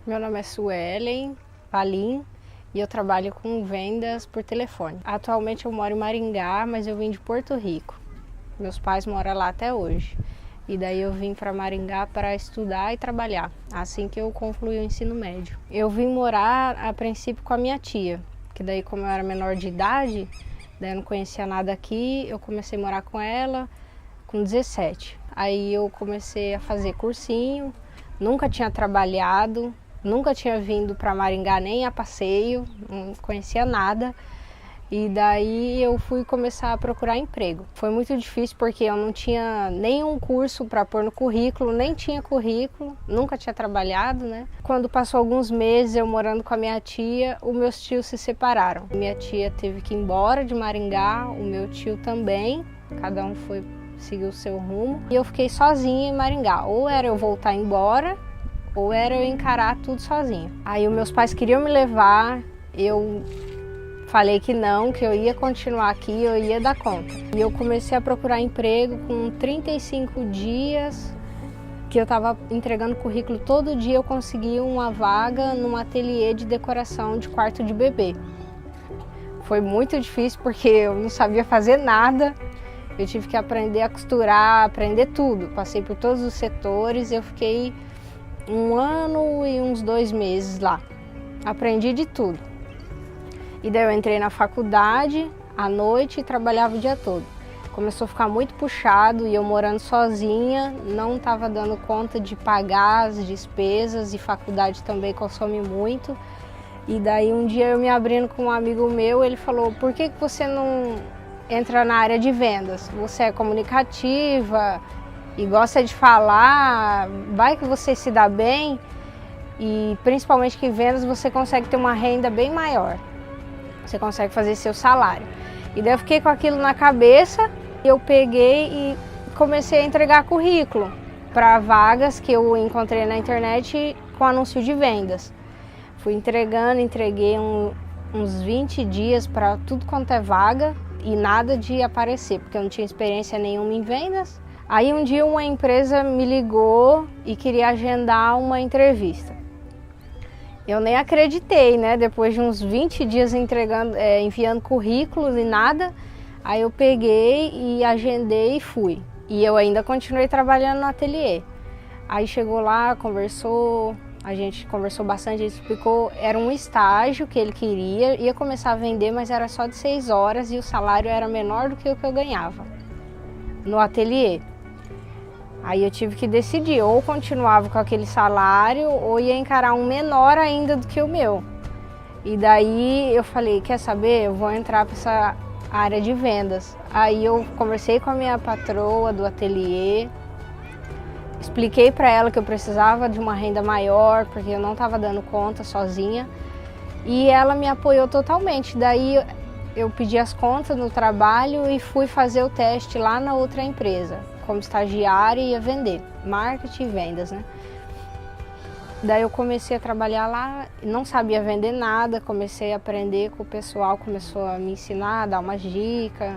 Meu nome é Suelen Valim e eu trabalho com vendas por telefone. Atualmente eu moro em Maringá, mas eu vim de Porto Rico. Meus pais moram lá até hoje. E daí eu vim para Maringá para estudar e trabalhar, assim que eu concluí o ensino médio. Eu vim morar a princípio com a minha tia, que daí como eu era menor de idade, daí eu não conhecia nada aqui, eu comecei a morar com ela com 17. Aí eu comecei a fazer cursinho, nunca tinha trabalhado, nunca tinha vindo para Maringá nem a passeio, não conhecia nada. E daí eu fui começar a procurar emprego. Foi muito difícil porque eu não tinha nenhum curso para pôr no currículo, nem tinha currículo, nunca tinha trabalhado, né? Quando passou alguns meses eu morando com a minha tia, os meus tios se separaram. Minha tia teve que ir embora de Maringá, o meu tio também, cada um foi seguir o seu rumo. E eu fiquei sozinha em Maringá, ou era eu voltar embora, ou era eu encarar tudo sozinha. Aí os meus pais queriam me levar, eu falei que não, que eu ia continuar aqui, eu ia dar conta. E eu comecei a procurar emprego com 35 dias, que eu estava entregando currículo todo dia, eu consegui uma vaga num ateliê de decoração de quarto de bebê. Foi muito difícil porque eu não sabia fazer nada, eu tive que aprender a costurar, aprender tudo. Passei por todos os setores, eu fiquei 1 ano e uns 2 meses lá. Aprendi de tudo. E daí eu entrei na faculdade à noite e trabalhava o dia todo. Começou a ficar muito puxado e eu morando sozinha, não estava dando conta de pagar as despesas e faculdade também consome muito. E daí um dia eu me abrindo com um amigo meu, ele falou, por que você não entra na área de vendas? Você é comunicativa e gosta de falar, vai que você se dá bem e principalmente que em vendas você consegue ter uma renda bem maior. Você consegue fazer seu salário. E daí eu fiquei com aquilo na cabeça, eu peguei e comecei a entregar currículo para vagas que eu encontrei na internet com anúncio de vendas. Fui entregando, entreguei uns 20 dias para tudo quanto é vaga e nada de aparecer, porque eu não tinha experiência nenhuma em vendas. Aí um dia uma empresa me ligou e queria agendar uma entrevista. Eu nem acreditei, né? Depois de uns 20 dias enviando currículos e nada, aí eu peguei e agendei e fui. E eu ainda continuei trabalhando no ateliê. Aí chegou lá, conversou, a gente conversou bastante, ele explicou, era um estágio que ele queria, ia começar a vender, mas era só de 6 horas e o salário era menor do que o que eu ganhava no ateliê. Aí eu tive que decidir, ou continuava com aquele salário, ou ia encarar um menor ainda do que o meu. E daí eu falei, quer saber, eu vou entrar para essa área de vendas. Aí eu conversei com a minha patroa do ateliê, expliquei para ela que eu precisava de uma renda maior, porque eu não estava dando conta sozinha. E ela me apoiou totalmente. Daí eu pedi as contas no trabalho e fui fazer o teste lá na outra empresa. Como estagiária e ia vender, marketing e vendas, né? Daí eu comecei a trabalhar lá, não sabia vender nada, comecei a aprender com o pessoal, começou a me ensinar, a dar umas dicas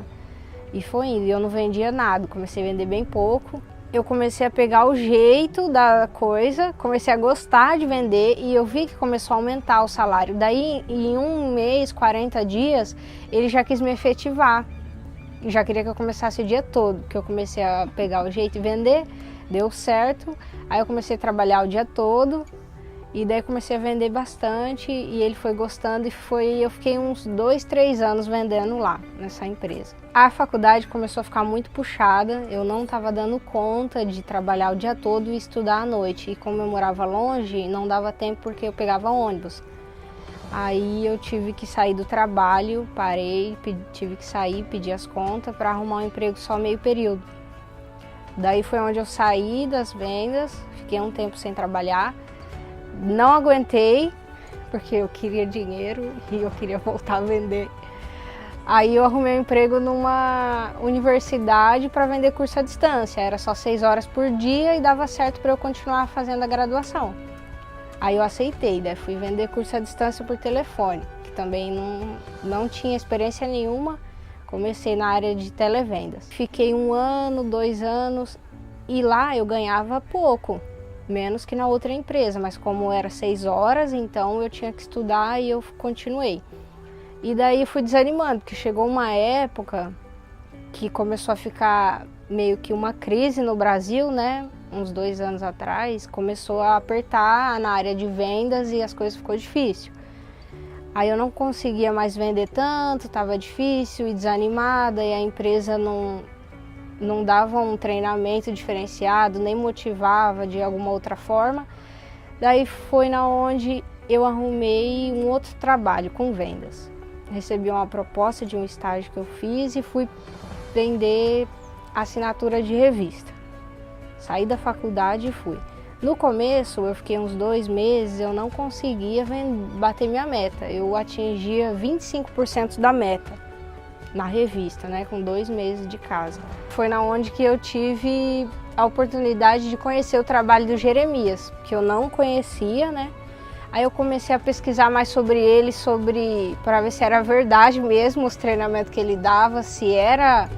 e foi indo. Eu não vendia nada, comecei a vender bem pouco. Eu comecei a pegar o jeito da coisa, comecei a gostar de vender e eu vi que começou a aumentar o salário. Daí em 1 mês, 40 dias, ele já quis me efetivar. Já queria que eu começasse o dia todo, que eu comecei a pegar o jeito de vender, deu certo. Aí eu comecei a trabalhar o dia todo e daí comecei a vender bastante e ele foi gostando e eu fiquei uns 2, 3 anos vendendo lá, nessa empresa. A faculdade começou a ficar muito puxada, eu não estava dando conta de trabalhar o dia todo e estudar à noite. E como eu morava longe, não dava tempo porque eu pegava ônibus. Aí eu tive que sair do trabalho, parei, tive que sair, pedir as contas para arrumar um emprego só meio período. Daí foi onde eu saí das vendas, fiquei um tempo sem trabalhar, não aguentei, porque eu queria dinheiro e eu queria voltar a vender. Aí eu arrumei um emprego numa universidade para vender curso à distância, era só 6 horas por dia e dava certo para eu continuar fazendo a graduação. Aí eu aceitei, daí fui vender curso à distância por telefone, que também não tinha experiência nenhuma, comecei na área de televendas. Fiquei 1 ano, 2 anos e lá eu ganhava pouco. menos que na outra empresa, mas como era 6 horas, então eu tinha que estudar e eu continuei. E daí fui desanimando, porque chegou uma época que começou a ficar meio que uma crise no Brasil, né? Uns 2 anos atrás, começou a apertar na área de vendas e as coisas ficou difícil. Aí eu não conseguia mais vender tanto, estava difícil e desanimada, e a empresa não dava um treinamento diferenciado, nem motivava de alguma outra forma. Daí foi na onde eu arrumei um outro trabalho com vendas. Recebi uma proposta de um estágio que eu fiz e fui vender assinatura de revista. Saí da faculdade e fui. No começo, eu fiquei uns 2 meses, eu não conseguia bater minha meta. Eu atingia 25% da meta na revista, né, com 2 meses de casa. Foi na onde que eu tive a oportunidade de conhecer o trabalho do Jeremias, que eu não conhecia, né? Aí eu comecei a pesquisar mais sobre ele, para ver se era verdade mesmo os treinamentos que ele dava, se era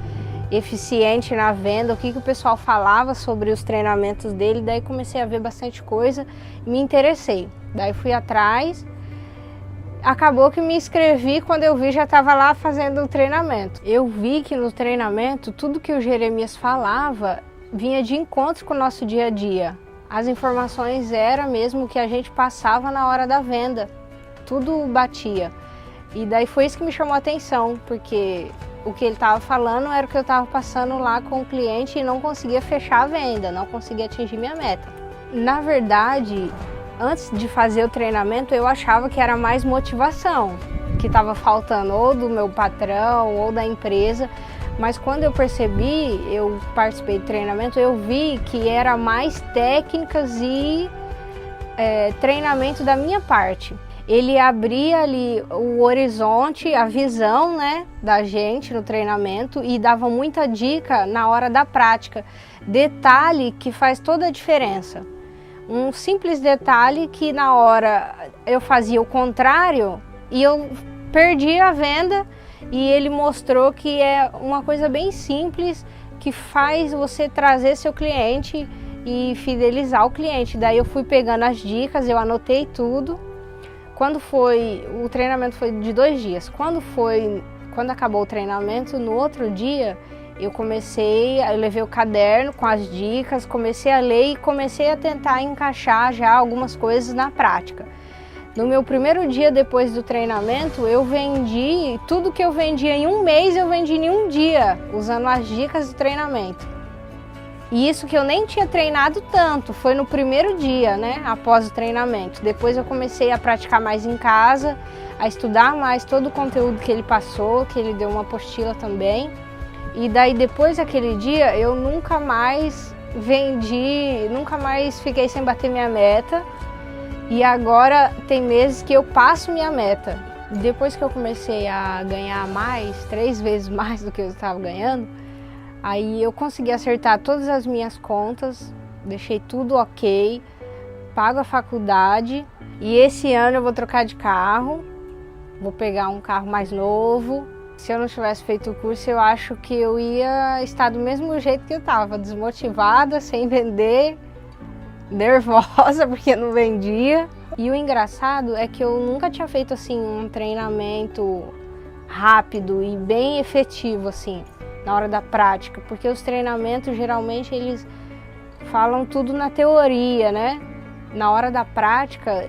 eficiente na venda, o que o pessoal falava sobre os treinamentos dele. Daí comecei a ver bastante coisa e me interessei. Daí fui atrás, acabou que me inscrevi, quando eu vi já estava lá fazendo o treinamento. Eu vi que no treinamento tudo que o Jeremias falava vinha de encontro com o nosso dia a dia. As informações eram mesmo o que a gente passava na hora da venda, tudo batia. E daí foi isso que me chamou a atenção, porque o que ele estava falando era o que eu estava passando lá com o cliente e não conseguia fechar a venda, não conseguia atingir minha meta. Na verdade, antes de fazer o treinamento, eu achava que era mais motivação, que estava faltando ou do meu patrão ou da empresa. Mas quando eu percebi, eu participei do treinamento, eu vi que era mais técnicas e treinamento da minha parte. Ele abria ali o horizonte, a visão, né, da gente no treinamento e dava muita dica na hora da prática. Detalhe que faz toda a diferença. Um simples detalhe que na hora eu fazia o contrário e eu perdi a venda. E ele mostrou que é uma coisa bem simples que faz você trazer seu cliente e fidelizar o cliente. Daí eu fui pegando as dicas, eu anotei tudo. O treinamento foi de 2 dias. Quando acabou o treinamento, no outro dia eu levei o caderno com as dicas, comecei a ler e comecei a tentar encaixar já algumas coisas na prática. No meu primeiro dia depois do treinamento, eu vendi tudo que eu vendia em 1 mês, eu vendi em 1 dia, usando as dicas do treinamento. E isso que eu nem tinha treinado tanto, foi no primeiro dia, né, após o treinamento. Depois eu comecei a praticar mais em casa, a estudar mais todo o conteúdo que ele passou, que ele deu uma apostila também. E daí depois daquele dia, eu nunca mais vendi, nunca mais fiquei sem bater minha meta. E agora tem meses que eu passo minha meta. Depois que eu comecei a ganhar 3 vezes mais do que eu estava ganhando, aí eu consegui acertar todas as minhas contas, deixei tudo ok, pago a faculdade e esse ano eu vou trocar de carro, vou pegar um carro mais novo. Se eu não tivesse feito o curso, eu acho que eu ia estar do mesmo jeito que eu estava, desmotivada, sem vender, nervosa porque não vendia. E o engraçado é que eu nunca tinha feito assim um treinamento rápido e bem efetivo assim na hora da prática, porque os treinamentos geralmente eles falam tudo na teoria, né? Na hora da prática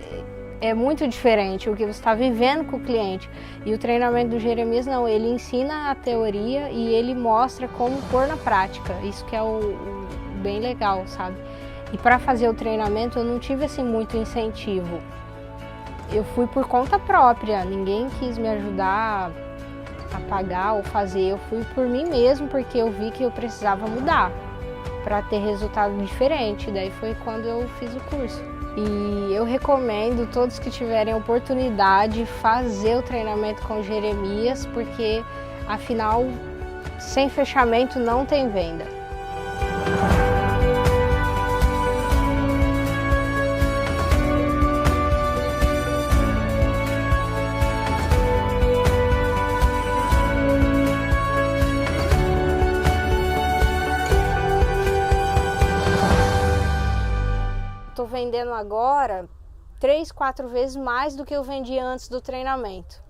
é muito diferente o que você está vivendo com o cliente. E o treinamento do Jeremias não, ele ensina a teoria e ele mostra como pôr na prática. Isso que é o bem legal, sabe? E para fazer o treinamento eu não tive assim muito incentivo. Eu fui por conta própria, ninguém quis me ajudar a pagar ou fazer. Eu fui por mim mesmo porque eu vi que eu precisava mudar para ter resultado diferente. Daí foi quando eu fiz o curso. E eu recomendo todos que tiverem oportunidade fazer o treinamento com o Jeremias, porque afinal, sem fechamento não tem venda. vendendo agora 3, 4 vezes mais do que eu vendi antes do treinamento.